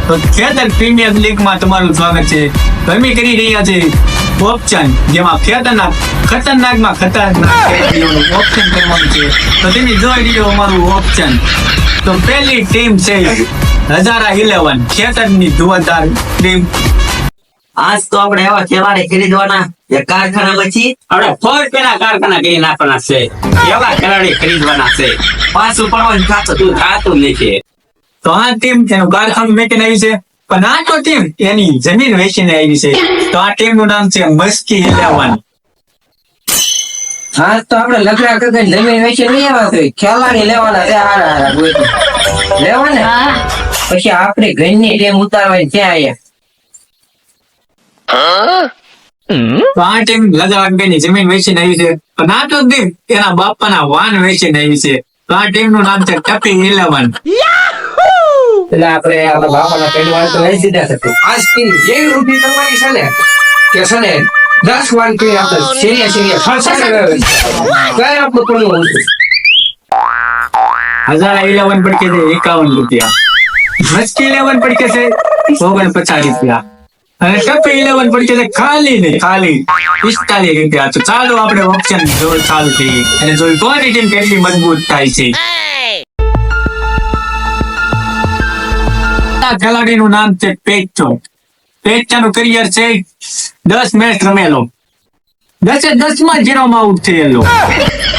તો ખેતર પ્રીમિયર લીગમાં તમારું સ્વાગત છે. ગરમી કરી રહ્યા છે ઓપ્શન, જેમાં ખેતરના ખતરનાકમાં ખતરનાક ખેલાડીઓનું ઓપ્શન કરવાનું છે. તો તમે જોઈ રહ્યો અમારું ઓપ્શન. તો પહેલી ટીમ છે હજારા 11, ખેતરની ધુઆધાર ટીમ. આજ તો આપણે એવા ખેલાડી ખરીદવાના જે કારખાનામાંથી આપણે ફોર પેલા કારખાના કરી નાખવાના છે. એવા ખેલાડી ખરીદવાના છે. પાછું પડવાનું થતું નથી. તો આ ટીમ એનું કારખાનું વેચીને આવી છે, પણ આ તો ટીમ એની જમીન વેચીને આવી છે. તો આ ટીમ નું નામ છે મસ્કી 11. હા તો આપણે લગડા કરીને જમીન વેચી નહીં આવ્યા તો ખેલાડી લેવાના છે. હારા લેવાના પછી આપણે ઘરની ટીમ ઉતારવાની ત્યાં આયા. તો આ ટીમ લગાડની જમીન વેચીને આવી છે, પણ આ તો ટીમ એના બાપાના વાન વેચીને આવી છે. તો આ ટીમ નું નામ છે ટપી 11. એટલે આપણે આપણા બાપાના પેડવાળ તો લઈ દીધા છે. આ સ્કીમ જેવી ઊભી કરવાની છે ને કે છે ને 10 વાન કરી આપણે સિરિયા ફરસાને કઈ આપણું કોનું હતું. હજારા 11 પડકે છે 51 રૂપિયા, મસ્કી 11 પડકે છે 49 રૂપિયા, અને ટપી 11 પડકે છે ખાલી 45 રૂપિયા. તો ચાલો આપણે ઓપ્શન જોર ચાલુ થઈ અને જોઈ કોની ટીમ કેટલી મજબૂત થાય છે. આ ખેલાડીનું નામ છે પેચો. પેચાનું કરિયર છે 10 મેચ રમેલો, 10 માં 0 માં આઉટ થયેલો.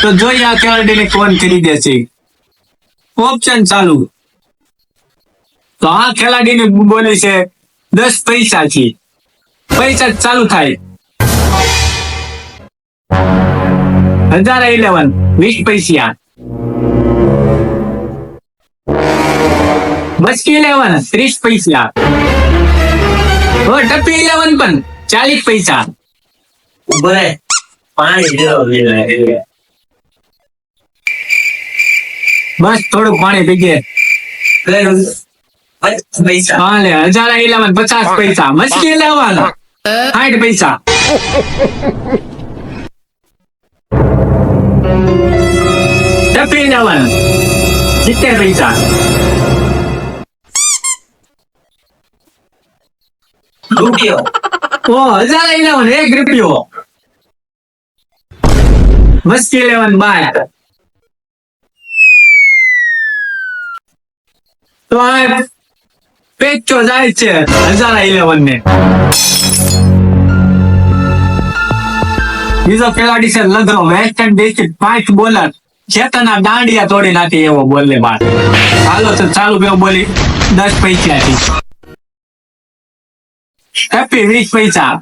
તો જોઈએ આ ખેલાડીને કોણ ખરીદે છે. ઓપ્શન ચાલુ. તો આ ખેલાડીને બોલે છે 10 પૈસાથી. પૈસા ચાલુ થાય. હજારા 11 20 પૈસા, મસ્કી 11 30 પૈસા, ટપી 11 પણ 40 પૈસા. ઉભરે પાણી જેવો બસ થોડું પાણી પીજે. પૈસા હાલે હજારા 11 50 પૈસા, મસ્કી 11 60 પૈસા, ટપી 11 70 પૈસા, રૂપિયો હજારા 11 1 રૂપિયો, મસ્કી 11 12. તો આ પેચો જાય છે હજારા 11 ને. બીજો ખેલાડી છે લગરો, વેસ્ટ ઇન્ડિઝ 5 બોલર, ખેતરના દાંડિયા તોડી નાખે એવો બોલે બાર. હાલો તો ચાલુ કેવો બોલી 10 પૈસાથી, ટપી 20 પૈસા,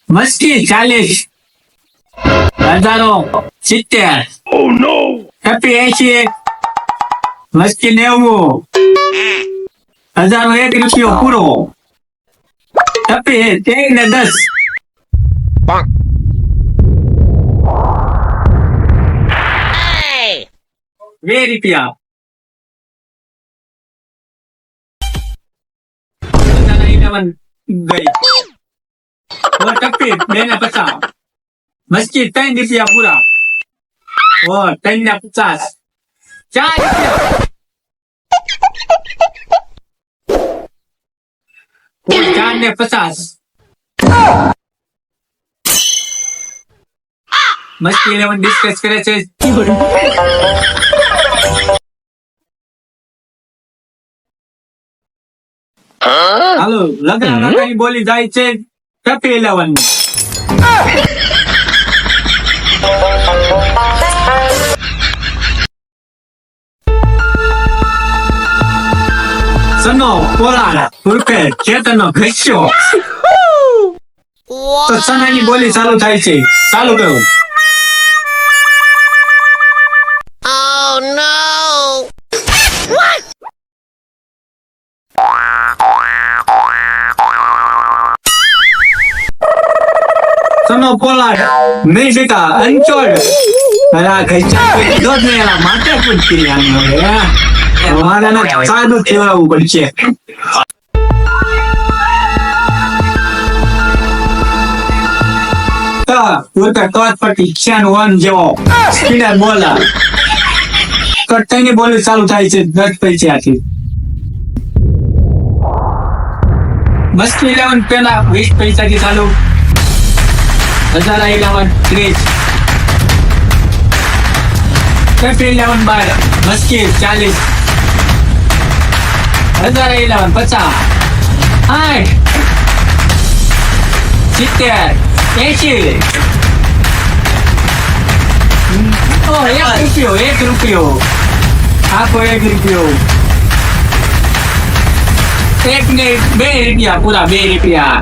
મસ્કી 40, હજારો 70, ટપી 80, મસ્કી 90, હજારો 1 રૂપિયો પૂરો, ટપી 1 ને 10, ₹2 રૂપિયા, હજારા 11 ગઈ. ટપી 2 ને 50, મસ્કી 3 રૂપિયા પૂરા, 3 ને 50, 4 રૂપિયા, 4 ને 50, મસ્કી 11 ડિસ્કસ કરે છે. હાલો લગ્ન બોલી જાય છે ટપી 11 ની. સનો પોલાડ ઉર્ફે ચેતનનો ઘસ્યો. તો સનાની બોલી ચાલુ થાય છે. ચાલુ કરો. સનો પોલાડ નહીં બેટા અંચોડ. અરે આ ઘસ્યા કીધો જ નહીં, એના માટે પૂછતી અમારે સાદું કહેવાવું પડશે. સ્પિનર બોલર કટ્ટાની બોલી ચાલુ થાય છે 10 પૈસાથી. મસ્કી 11 પેલા 20 પૈસાથી ચાલુ. હજારા 11 30. ટપી 11 બાર મસ્કી 40. હજારા 11 50. 60 70 80. ઓ 1 રૂપિયો. આખો 1 રૂપિયો. 1 ને 2 રૂપિયા, પૂરા 2 રૂપિયા.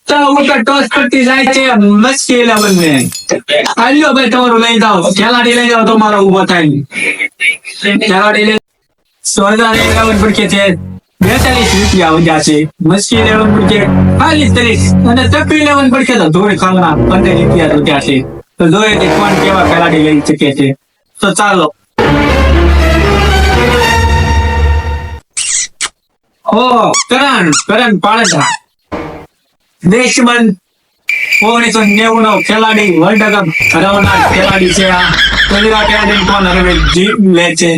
તો હું તો ટોસ કરતી જાય છે મસ્કી 11 ને. આલ્યો ભાઈ તમારું લઈ જાઓ, ખેલાડી લઈ જાઓ, તમારો ઉભો થાય. ખેલાડી લઈ 11 પર કે છે 42 રૂપિયા વધ્યા છે. મસ્કી 11 પર કે 45 અને ટપી 11 પર કે તો ધોળી ખાના 15 રૂપિયા વધ્યા છે. તો જોઈએ કે કોણ કેવા ખેલાડી લઈ શકે છે. તો ચાલો. કરણ પાળેસરા દેશમંદ 1990 નો ખેલાડી, વર્લ્ડ કપ હરાવનાર ખેલાડી છે. આ પહેલા ખેલાડી કોણ હવે જીત લે છે.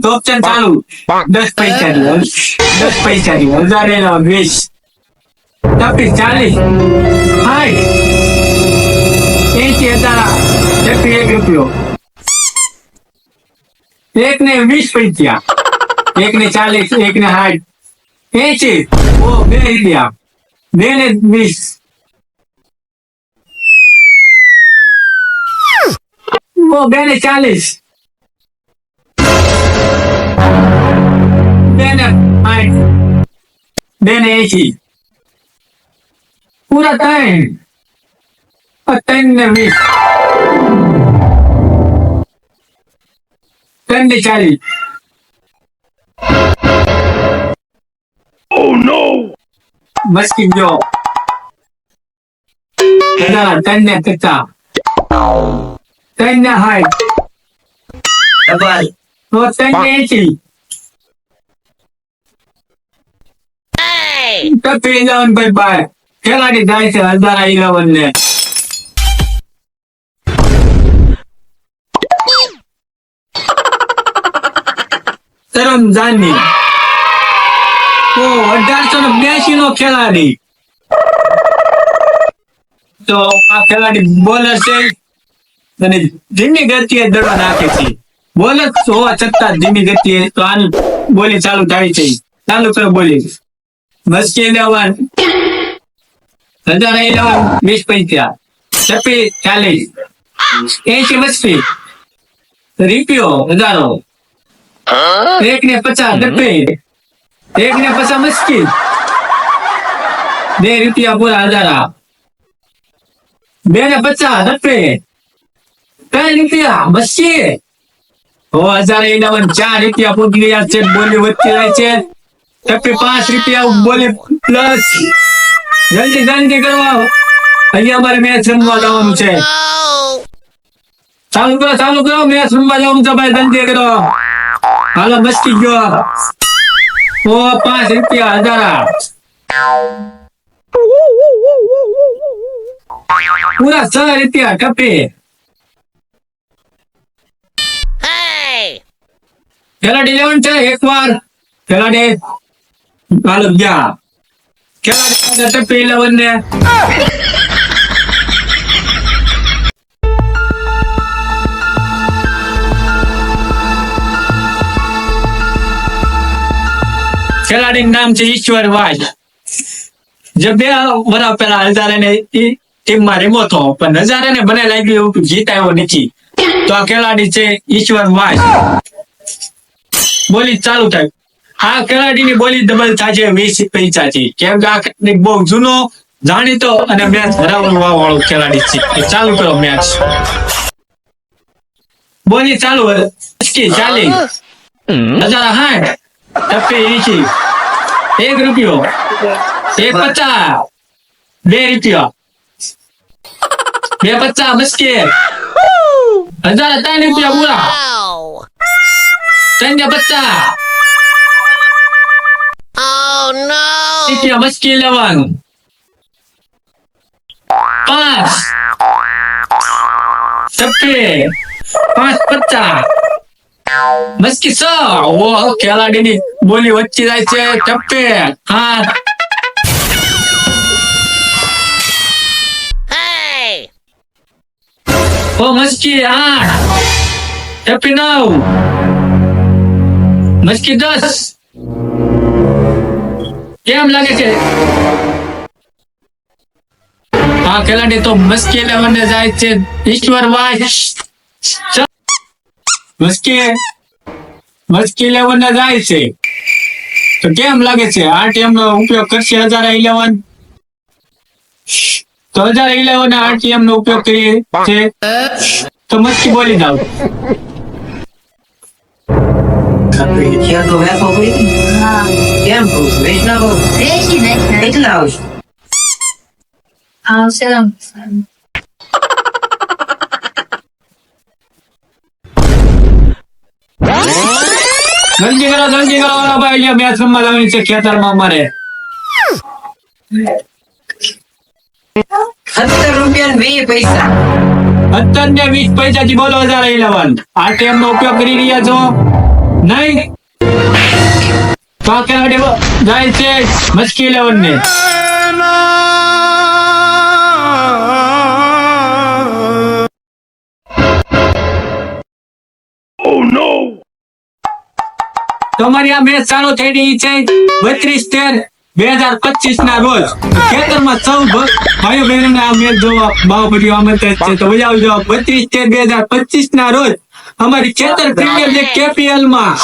તો ઓપ્શન ચાલુ 10 પૈસાથી 10,000 20 ટપી 40 60 80 1 રૂપિયો. 1 ને 20 પૈસા, 1 ને 40, 1 ને 60 80. ઓ 2 રૂપિયા. 2 ને 20. ઓ 2 ને 40. 2 ને 60. 2 ને 80. પૂરા 3. 3 ને 20. 3 ને 40. Oh no! મસ્કી જો 3 ને 50. 3 ને 60. ડબલ. તો 3 ને 80. ટપી 11 ભાઈ બાર ખેલાડી જાય છે હજારા 11 ને. સરમજાની તો 1882 નો ખેલાડી. તો આ ખેલાડી બોલર છે અને ધીમી ગતિએ દડો નાખે છે. બોલર હોવા છતાં ધીમી ગતિએ. તો આની બોલી ચાલુ થાય છે. ચાલુ કરો બોલી. મસ્કી 11 હજારા 11 20 પૈસા. ટપી 40 80 મસ્કી રૂપિયો હજારો. 1 ને 50 ટપી. 1 ને 50 મસ્કી 2 રૂપિયા પૂરા હજારા. 2 ને 50 ટપી 3 રૂપિયા મસ્કી. ઓ હજારા 11 4 રૂપિયા પૂરી ગયા છે. બોલી વધતી જાય છે. ટપી 5 રૂપિયા બોલી પ્લસ. જલ્દી કરો, અહીંયા અમારે મેચ રમવા જવાનું છે. ચાલુ કરો મેચ રમવા જવાનું છે ભાઈ. જલ્દી કરો. હાલો મસ્કી ગયો. ઓ 5 રૂપિયા હજારા. પૂરા 6 રૂપિયા ટપી. ખેલાડી 11 છે. એક વાર ખેલાડી હાલો ગયા. ખેલાડી ટપી 11 ને ખેલાડીનું નામ છે ઈશ્વર વાજ. જે 2 વર્ષ પહેલા હજારે ટીમમાં રમ્યો હતો, પણ હજારે ને મને લાગ્યું એવું જીત આવ્યો નથી. તો આ ખેલાડી છે ઈશ્વર વાજ. બોલી ચાલુ થાય. આ ખેલાડીની બોલી ડબલ થાય છે 20 પૈસાથી. કેમ કે આ બહુ જૂનો જાણીતો અને મેચ હરાવવા વાળો ખેલાડી છે. ચાલુ કરો મેચ. બોલી ચાલુ 40 હજારા 60 ટપી 80 1 રૂપિયો. 1.50 2 રૂપિયા. 2.50 મસ્કી 1003 રૂપિયા પૂરા. 3.50 રૂપિયા મસ્કી 11 5 ટપી 5.50 મસ્કી સો ઓ ખેલાડીની બોલી વચ્ચે જાય છે ટપ્પે હા ઓ મસ્કી 8 ટપ્પી 9 મસ્કી 10 કેમ લાગે છે આ ખેલાડી તો મસ્કી 11 ને જાય છે ઈશ્વર વાય મસ્કી 11 ને જાય છે તો કેમ લાગે છે આ ટીમ નો ઉપયોગ કરશે 1011 તો 1011 આ ટીમ નો ઉપયોગ કરીએ છે તો મસ્કી બોલી જાવ ખેલ તો વેસો હોય કેમ કહું છું વેચના કહું કેટલા આવશે આવશે જલ્દી કરો વાલા ભાઈ અહીંયા મેચ રમવા જવાની છે ખેતરમાં અમારે 17 રૂપિયા ને 20 પૈસા 17 ને 20 પૈસા થી બોલો 1011 આ ટીમ નો ઉપયોગ કરી રહ્યા છો નહીં તો આ ખેલાડી જાય છે મસ્કી 11 ને તમારી આ મેચ ચાલુ થઈ રહી છે 32/13/2025 ના રોજ ખેતરમાં સૌ ભાઈઓ બહેનોને આ મેચ જોવા બાહુબલી આમંત્રિત છે તો આવજો 32/13/2025 ના રોજ અમારી ખેતર પ્રીમિયર લીગ KPL માં